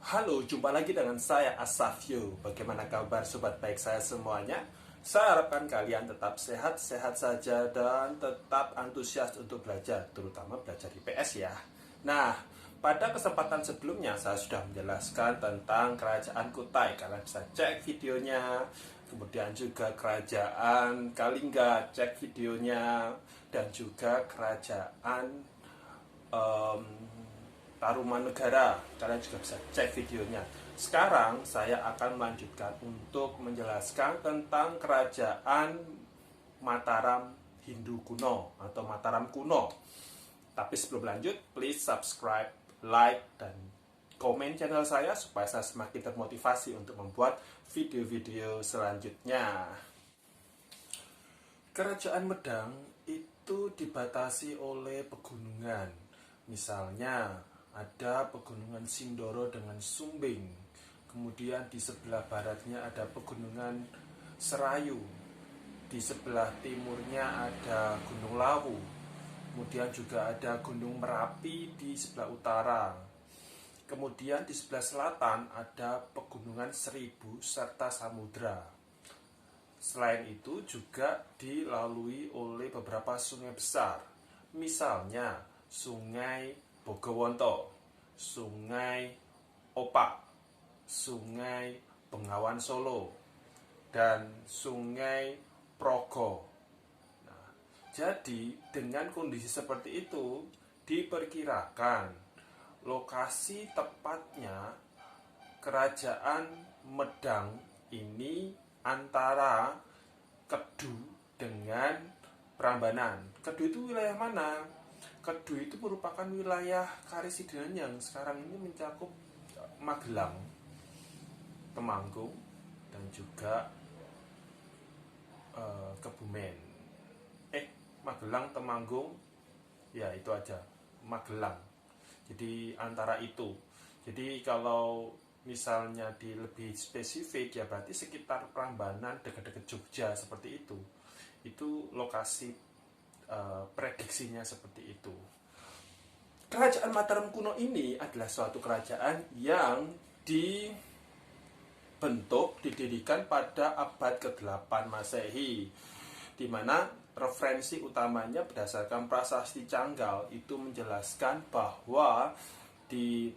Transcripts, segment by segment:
Halo, jumpa lagi dengan saya Asafio. Bagaimana kabar sobat baik saya semuanya? Saya harapkan kalian tetap sehat-sehat saja dan tetap antusias untuk belajar, terutama belajar IPS ya. Nah, pada kesempatan sebelumnya saya sudah menjelaskan tentang Kerajaan Kutai. Kalian bisa cek videonya. Kemudian juga Kerajaan Kalingga, cek videonya. Dan juga Kerajaan em, Tarumanegara, kalian juga bisa cek videonya. Sekarang saya akan melanjutkan untuk menjelaskan tentang Kerajaan Mataram Hindu kuno atau Mataram kuno. Tapi sebelum lanjut, please subscribe, like, dan komen channel saya supaya saya semakin termotivasi untuk membuat video-video selanjutnya. Kerajaan Medang itu dibatasi oleh pegunungan. Misalnya ada pegunungan Sindoro dengan Sumbing. Kemudian di sebelah baratnya ada pegunungan Serayu. Di sebelah timurnya ada Gunung Lawu. Kemudian juga ada Gunung Merapi di sebelah utara. Kemudian di sebelah selatan ada pegunungan Seribu serta Samudra. Selain itu juga dilalui oleh beberapa sungai besar. Misalnya Sungai Bogowonto, Sungai Opak, Sungai Bengawan Solo, dan Sungai Progo. Nah, jadi dengan kondisi seperti itu diperkirakan lokasi tepatnya Kerajaan Medang ini antara Kedu dengan Prambanan. Kedu itu wilayah mana? Kedu itu merupakan wilayah Karesidenan yang sekarang ini mencakup Magelang, Temanggung, dan juga Kebumen. Magelang, Temanggung, ya itu aja, Magelang. Jadi antara itu. Jadi kalau misalnya di lebih spesifik ya berarti sekitar Prambanan, dekat-dekat Jogja seperti itu. Itu lokasi prediksinya seperti itu. Kerajaan Mataram kuno ini adalah suatu kerajaan yang dibentuk, didirikan pada abad ke-8 Masehi, di mana referensi utamanya berdasarkan prasasti Canggal itu menjelaskan bahwa di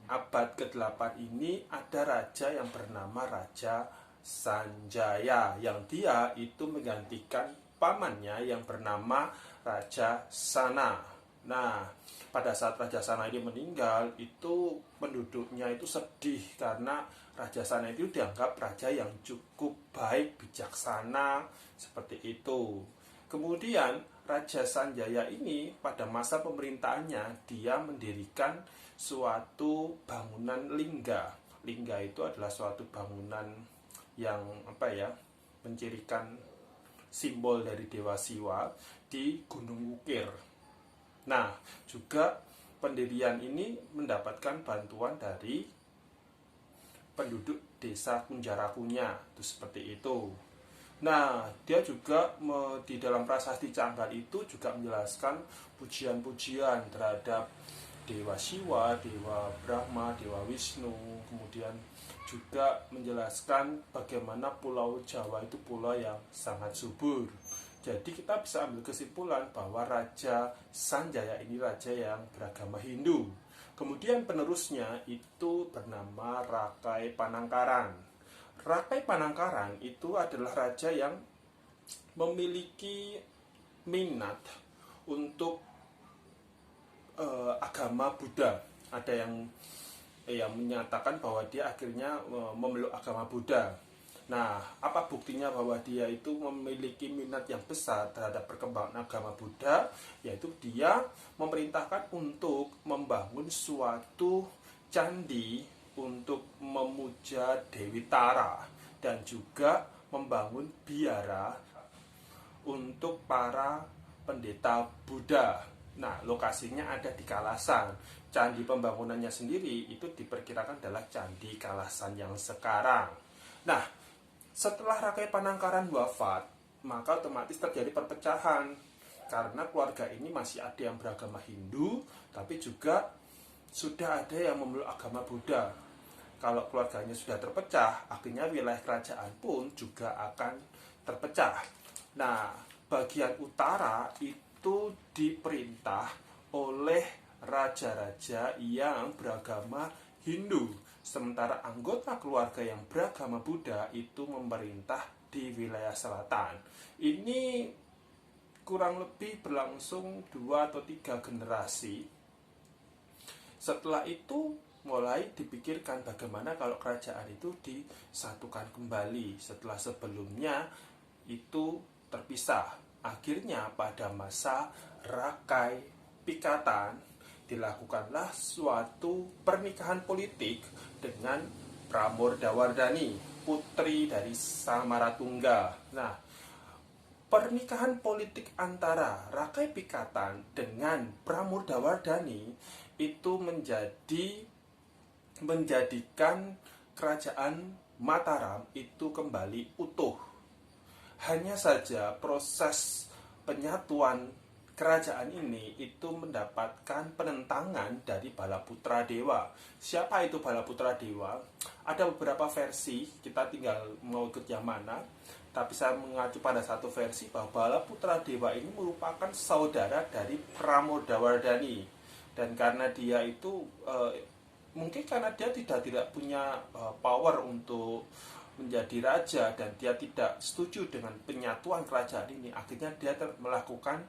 abad ke-8 ini ada raja yang bernama Raja Sanjaya, yang dia itu menggantikan pamannya yang bernama Raja Sana. Nah, pada saat Raja Sana ini meninggal, itu penduduknya itu sedih karena Raja Sana itu dianggap raja yang cukup baik, bijaksana, seperti itu. Kemudian Raja Sanjaya ini pada masa pemerintahannya dia mendirikan suatu bangunan lingga. Lingga itu adalah suatu bangunan yang mencirikan simbol dari Dewa Siwa di Gunung Wukir. Nah, juga pendirian ini mendapatkan bantuan dari penduduk desa Kunjarakunya, itu seperti itu. Nah, dia juga di dalam prasasti Canggal itu juga menjelaskan pujian-pujian terhadap Dewa Siwa, Dewa Brahma, Dewa Wisnu. Kemudian juga menjelaskan bagaimana Pulau Jawa itu pulau yang sangat subur. Jadi kita bisa ambil kesimpulan bahwa Raja Sanjaya ini raja yang beragama Hindu. Kemudian penerusnya itu bernama Rakai Panangkaran. Rakai Panangkaran itu adalah raja yang memiliki minat untuk agama Buddha. Ada yang menyatakan bahwa dia akhirnya memeluk agama Buddha. Nah, apa buktinya bahwa dia itu memiliki minat yang besar terhadap perkembangan agama Buddha? Yaitu dia memerintahkan untuk membangun suatu candi untuk memuja Dewi Tara dan juga membangun biara untuk para pendeta Buddha. Nah, lokasinya ada di Kalasan. Candi pembangunannya sendiri itu diperkirakan adalah Candi Kalasan yang sekarang. Nah, setelah Rakai Panangkaran wafat, maka otomatis terjadi perpecahan. Karena keluarga ini masih ada yang beragama Hindu, tapi juga sudah ada yang memeluk agama Buddha. kalau keluarganya sudah terpecah, akhirnya wilayah kerajaan pun juga akan terpecah. Nah, bagian utara itu diperintah oleh raja-raja yang beragama Hindu, sementara anggota keluarga yang beragama Buddha itu memerintah di wilayah selatan. Ini kurang lebih berlangsung 2 atau 3 generasi. Setelah itu mulai dipikirkan bagaimana kalau kerajaan itu disatukan kembali setelah sebelumnya itu terpisah. Akhirnya pada masa Rakai Pikatan dilakukanlah suatu pernikahan politik dengan Pramodawardhani, putri dari Samaratungga. Nah, pernikahan politik antara Rakai Pikatan dengan Pramodawardhani itu menjadikan kerajaan Mataram itu kembali utuh. Hanya saja proses penyatuan kerajaan ini itu mendapatkan penentangan dari Balaputra Dewa. Siapa itu Balaputra Dewa? Ada beberapa versi, kita tinggal mau ikut yang mana. Tapi saya mengacu pada satu versi bahwa Balaputra Dewa ini merupakan saudara dari Pramodawardhani. Dan karena dia itu mungkin karena dia tidak punya power untuk menjadi raja dan dia tidak setuju dengan penyatuan kerajaan ini, akhirnya dia melakukan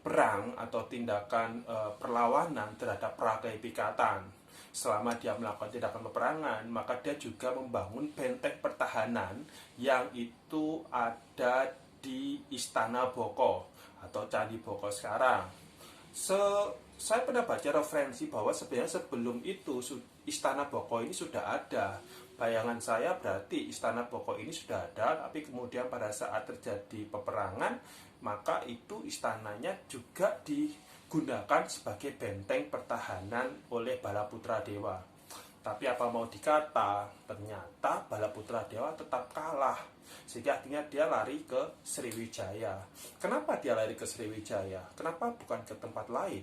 perang atau tindakan perlawanan terhadap Rakai Pikatan. Selama dia melakukan tindakan peperangan, maka dia juga membangun benteng pertahanan yang itu ada di Istana Boko atau Candi Boko sekarang. Saya pernah baca referensi bahwa sebenarnya sebelum itu Istana Boko ini sudah ada. Bayangan saya berarti Istana Boko ini sudah ada, tapi kemudian pada saat terjadi peperangan, maka itu istananya juga digunakan sebagai benteng pertahanan oleh Balaputra Dewa. Tapi apa mau dikata, ternyata Balaputra Dewa tetap kalah. Sehingga akhirnya dia lari ke Sriwijaya. Kenapa dia lari ke Sriwijaya? Kenapa bukan ke tempat lain?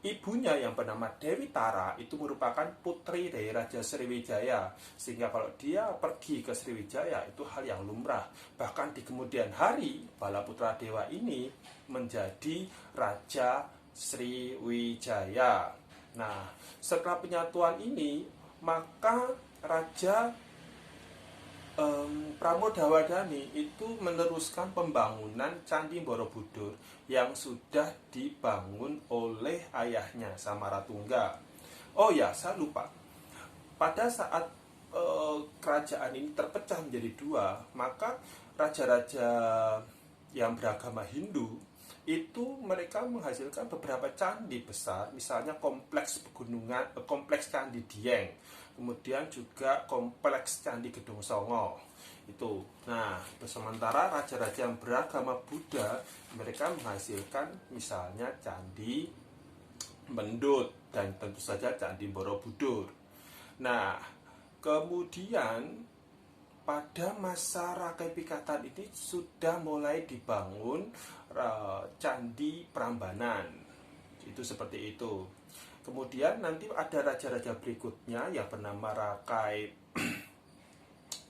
Ibunya yang bernama Dewi Tara itu merupakan putri dari Raja Sriwijaya. Sehingga kalau dia pergi ke Sriwijaya itu hal yang lumrah. Bahkan di kemudian hari Balaputra Dewa ini menjadi Raja Sriwijaya. Nah, setelah penyatuan ini, maka Raja Pramodawardhani itu meneruskan pembangunan Candi Borobudur yang sudah dibangun oleh ayahnya Samaratungga. Oh ya, saya lupa. Pada saat kerajaan ini terpecah menjadi dua, maka raja-raja yang beragama Hindu itu mereka menghasilkan beberapa candi besar, misalnya kompleks pegunungan, kompleks Candi Dieng, kemudian juga kompleks Candi Gedong Songo itu. Nah, sementara raja-raja yang beragama Buddha mereka menghasilkan misalnya Candi Mendut dan tentu saja Candi Borobudur. Nah, kemudian pada masa Rakai Pikatan ini sudah mulai dibangun Candi Prambanan. Itu seperti itu. Kemudian nanti ada raja-raja berikutnya yang bernama Rakai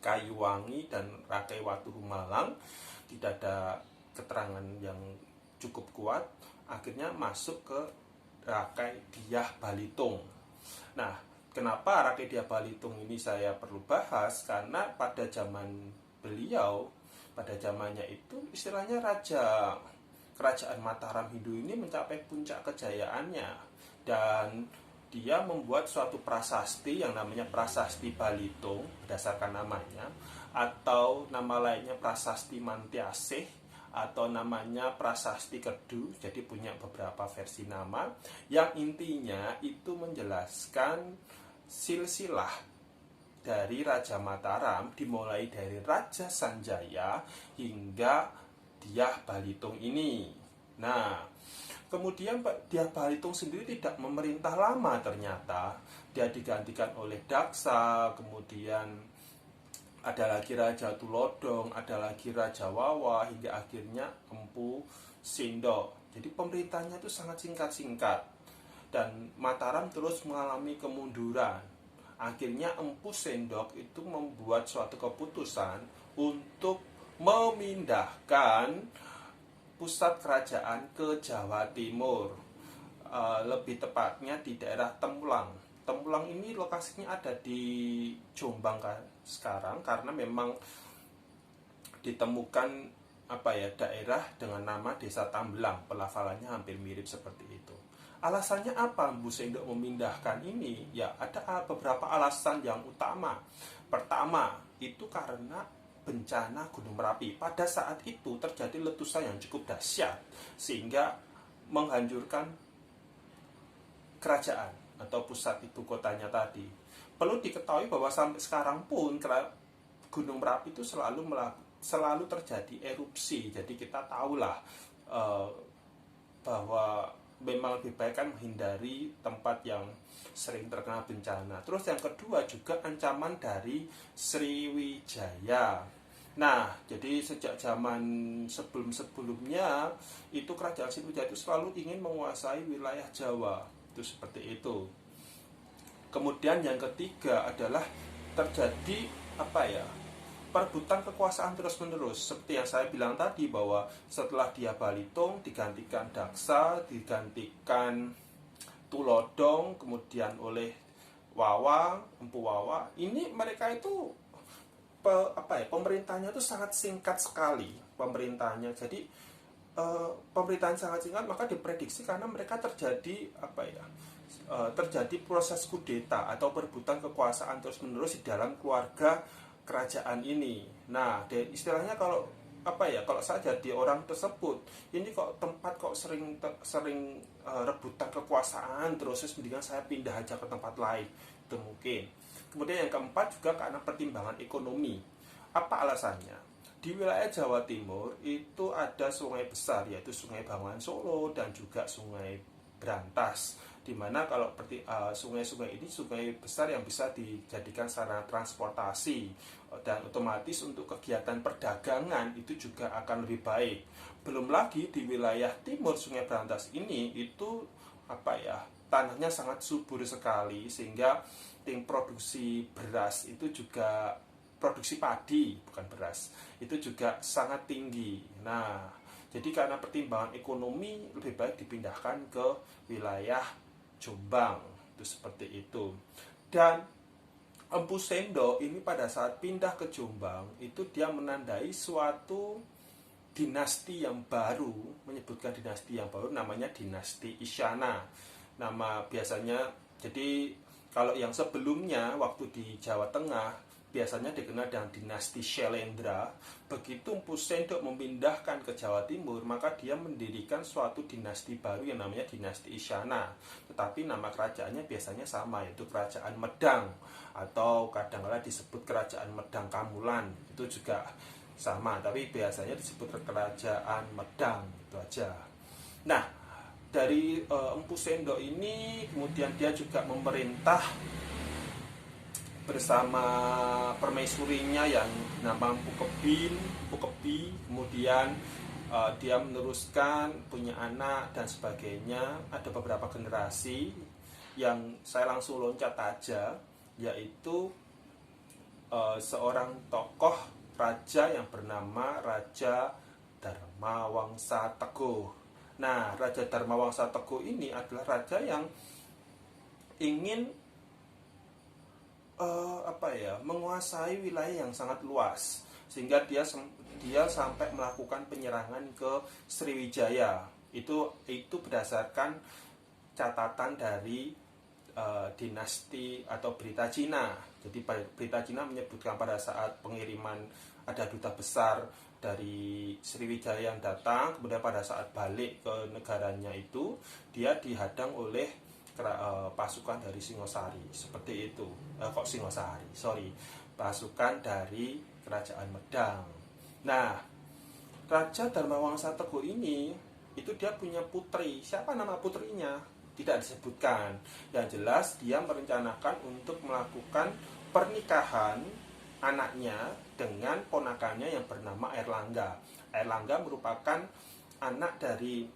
Kayuwangi dan Rakai Watuhumalang. Tidak ada keterangan yang cukup kuat. Akhirnya masuk ke Rakai Dyah Balitung. Nah, kenapa Rakai Dyah Balitung ini saya perlu bahas? Karena pada zaman beliau, pada zamannya itu istilahnya kerajaan Mataram Hindu ini mencapai puncak kejayaannya. Dan dia membuat suatu prasasti yang namanya Prasasti Balitung berdasarkan namanya, atau nama lainnya Prasasti Mantyasih, atau namanya Prasasti Kedu. Jadi punya beberapa versi nama yang intinya itu menjelaskan silsilah dari Raja Mataram dimulai dari Raja Sanjaya hingga Dyah Balitung ini. Nah, kemudian Dyah Balitung sendiri tidak memerintah lama ternyata. Dia digantikan oleh Daksa, kemudian ada lagi Raja Tulodong, ada lagi Raja Wawa, hingga akhirnya Empu Sindok. Jadi pemerintahnya itu sangat singkat-singkat. Dan Mataram terus mengalami kemunduran. akhirnya Empu Sendok itu membuat suatu keputusan untuk memindahkan pusat kerajaan ke Jawa Timur. Lebih tepatnya di daerah Tempulang. Tempulang ini lokasinya ada di Jombang kan sekarang, karena memang ditemukan daerah dengan nama Desa Tambelang, pelafalannya hampir mirip seperti itu. Alasannya apa Empu Sendok memindahkan ini? Ya, ada beberapa alasan yang utama. Pertama, itu karena bencana Gunung Merapi. Pada saat itu terjadi letusan yang cukup dahsyat sehingga menghancurkan kerajaan atau pusat ibu kotanya tadi. Perlu diketahui bahwa sampai sekarang pun Gunung Merapi itu selalu terjadi erupsi. Jadi kita tahulah bahwa memang lebih baik kan menghindari tempat yang sering terkena bencana. Terus yang kedua juga ancaman dari Sriwijaya. Nah, jadi sejak zaman sebelum-sebelumnya itu kerajaan Sriwijaya itu selalu ingin menguasai wilayah Jawa. Itu seperti itu. Kemudian yang ketiga adalah terjadi perebutan kekuasaan terus-menerus. Seperti yang saya bilang tadi bahwa setelah dia Balitung digantikan Daksa, digantikan Tulodong, kemudian oleh Wawang, Empu Wawa. Ini mereka itu pemerintahnya itu sangat singkat sekali pemerintahnya. Jadi pemerintahan sangat singkat, maka diprediksi karena mereka terjadi terjadi proses kudeta atau perebutan kekuasaan terus-menerus di dalam keluarga kerajaan ini. Nah, istilahnya kalau saya jadi orang tersebut, ini kok tempat kok sering rebutan kekuasaan terus mendingan saya pindah aja ke tempat lain. Itu mungkin. Kemudian yang keempat juga karena pertimbangan ekonomi. Apa alasannya? Di wilayah Jawa Timur itu ada sungai besar, yaitu Sungai Bengawan Solo dan juga Sungai Brantas. Dimana kalau sungai-sungai ini sungai besar yang bisa dijadikan sarana transportasi, dan otomatis untuk kegiatan perdagangan itu juga akan lebih baik. Belum lagi di wilayah timur Sungai Brantas ini itu tanahnya sangat subur sekali, sehingga tim produksi beras itu juga, produksi padi bukan beras, itu juga sangat tinggi. Nah, jadi karena pertimbangan ekonomi lebih baik dipindahkan ke wilayah Jombang. Itu seperti itu. Dan Empu Sendok ini pada saat pindah ke Jombang itu dia menandai suatu dinasti yang baru, menyebutkan dinasti yang baru namanya dinasti Isyana. Nama biasanya, jadi kalau yang sebelumnya waktu di Jawa Tengah biasanya dikenal dengan dinasti Syailendra. Begitu Empu Sendok memindahkan ke Jawa Timur, maka dia mendirikan suatu dinasti baru yang namanya dinasti Isyana. Tetapi nama kerajaannya biasanya sama, yaitu Kerajaan Medang, atau kadang-kadang disebut Kerajaan Medang Kamulan. Itu juga sama, tapi biasanya disebut Kerajaan Medang, itu aja. Nah, dari Empu Sendok ini kemudian dia juga memerintah bersama permaisurinya yang nama Empu Kebi, kemudian dia meneruskan, punya anak dan sebagainya. Ada beberapa generasi yang saya langsung loncat aja, yaitu seorang tokoh raja yang bernama Raja Dharmawangsa Teguh. Nah, Raja Dharmawangsa Teguh ini adalah raja yang ingin menguasai wilayah yang sangat luas, sehingga dia sampai melakukan penyerangan ke Sriwijaya. Itu berdasarkan catatan dari dinasti atau berita Cina. Jadi berita Cina menyebutkan pada saat pengiriman ada duta besar dari Sriwijaya yang datang, kemudian pada saat balik ke negaranya itu dia dihadang oleh pasukan dari Singosari, seperti itu. Pasukan dari Kerajaan Medang. Nah, Raja Dharmawangsa Teguh ini itu dia punya putri. Siapa nama putrinya? Tidak disebutkan. Yang jelas dia merencanakan untuk melakukan pernikahan anaknya dengan ponakannya yang bernama Airlangga. Airlangga merupakan anak dari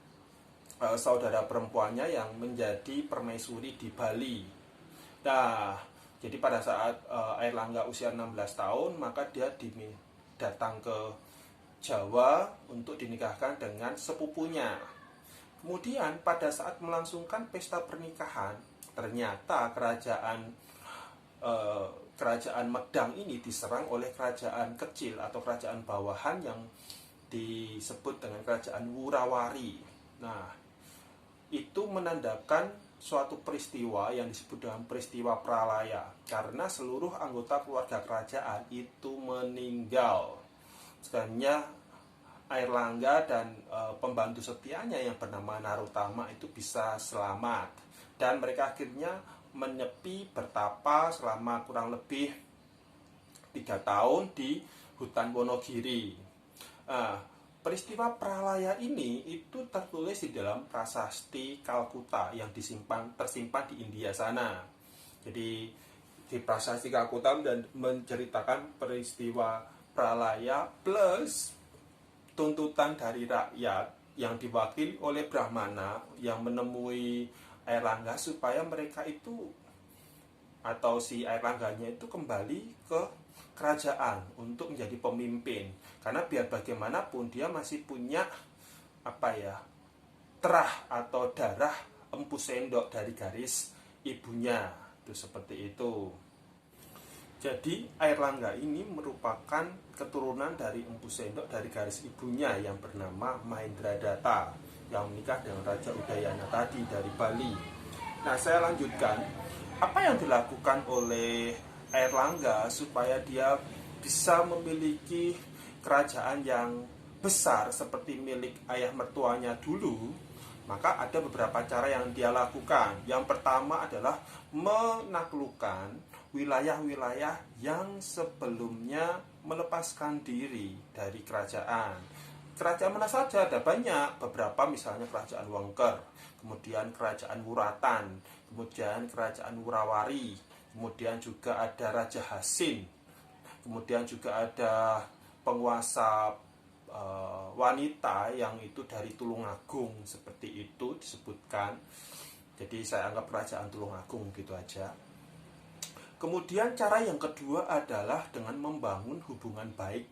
saudara perempuannya yang menjadi permaisuri di Bali. Nah, Jadi pada saat Airlangga usia 16 tahun, maka dia datang ke Jawa untuk dinikahkan dengan sepupunya. Kemudian pada saat melangsungkan pesta pernikahan, ternyata kerajaan Medang ini diserang oleh kerajaan kecil atau kerajaan bawahan yang disebut dengan kerajaan Wurawari. Nah, itu menandakan suatu peristiwa yang disebut dengan peristiwa Pralaya, karena seluruh anggota keluarga kerajaan itu meninggal. Sebenarnya Airlangga dan pembantu setianya yang bernama Narutama itu bisa selamat, dan mereka akhirnya menyepi bertapa selama kurang lebih 3 tahun di hutan Wonogiri. Peristiwa Pralaya ini itu tertulis di dalam prasasti Kalkuta yang tersimpan di India sana. Jadi di prasasti Kalkuta dan menceritakan peristiwa Pralaya plus tuntutan dari rakyat yang diwakili oleh Brahmana yang menemui Airlangga supaya mereka itu atau si Airlangganya itu kembali ke kerajaan untuk menjadi pemimpin, karena biar bagaimanapun dia masih punya terah atau darah Empu Sendok dari garis ibunya, itu seperti itu. Jadi Airlangga ini merupakan keturunan dari Empu Sendok dari garis ibunya yang bernama Mahendradatta yang menikah dengan Raja Udayana tadi dari Bali. Nah, saya lanjutkan. Apa yang dilakukan oleh Airlangga supaya dia bisa memiliki kerajaan yang besar seperti milik ayah mertuanya dulu? Maka ada beberapa cara yang dia lakukan. Yang pertama adalah menaklukkan wilayah-wilayah yang sebelumnya melepaskan diri dari kerajaan. Kerajaan mana saja? Ada banyak, beberapa misalnya kerajaan Wengker, kemudian kerajaan Wuratan, kemudian kerajaan Wurawari, kemudian juga ada Raja Hasin, kemudian juga ada penguasa wanita yang itu dari Tulungagung, seperti itu disebutkan. Jadi saya anggap kerajaan Tulungagung gitu aja. Kemudian cara yang kedua adalah dengan membangun hubungan baik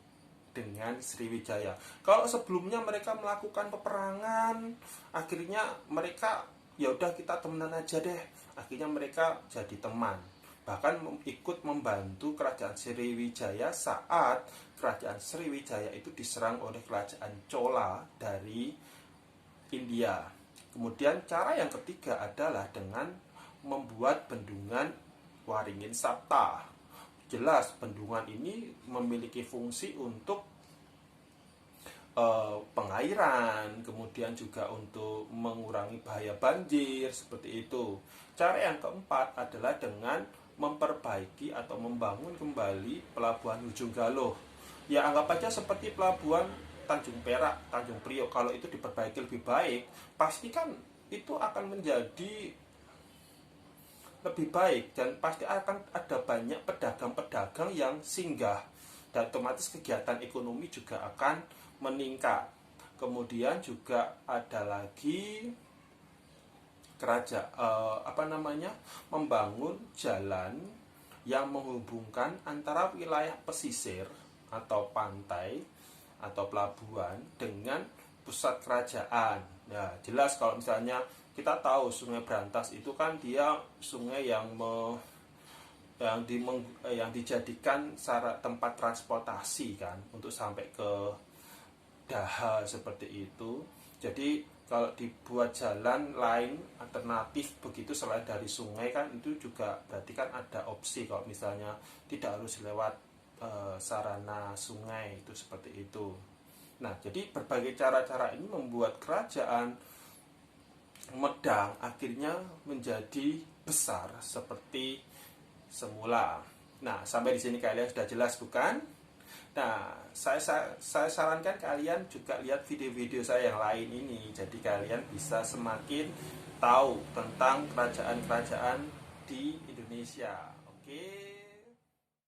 dengan Sriwijaya. Kalau sebelumnya mereka melakukan peperangan, akhirnya mereka ya udah kita temenan aja deh. Akhirnya mereka jadi teman. Bahkan ikut membantu kerajaan Sriwijaya saat kerajaan Sriwijaya itu diserang oleh kerajaan Chola dari India. Kemudian cara yang ketiga adalah dengan membuat bendungan Waringin Sapta. Jelas bendungan ini memiliki fungsi untuk pengairan, kemudian juga untuk mengurangi bahaya banjir, seperti itu. Cara yang keempat adalah dengan memperbaiki atau membangun kembali pelabuhan Ujung Galuh. Ya anggap aja seperti pelabuhan Tanjung Perak, Tanjung Priok. Kalau itu diperbaiki lebih baik, pasti kan itu akan menjadi lebih baik, dan pasti akan ada banyak pedagang-pedagang yang singgah, dan otomatis kegiatan ekonomi juga akan meningkat. Kemudian juga ada lagi membangun jalan yang menghubungkan antara wilayah pesisir atau pantai atau pelabuhan dengan pusat kerajaan. Nah, jelas kalau misalnya kita tahu Sungai Brantas itu kan dia sungai yang dijadikan tempat transportasi kan untuk sampai ke Daha, seperti itu. Jadi kalau dibuat jalan lain alternatif begitu selain dari sungai kan, itu juga berarti kan ada opsi kalau misalnya tidak harus lewat sarana sungai, itu seperti itu. Nah, jadi berbagai cara-cara ini membuat kerajaan Medang akhirnya menjadi besar seperti semula. Nah, sampai di sini kalian sudah jelas bukan? Nah, saya sarankan kalian juga lihat video-video saya yang lain ini. Jadi kalian bisa semakin tahu tentang kerajaan-kerajaan di Indonesia. Oke.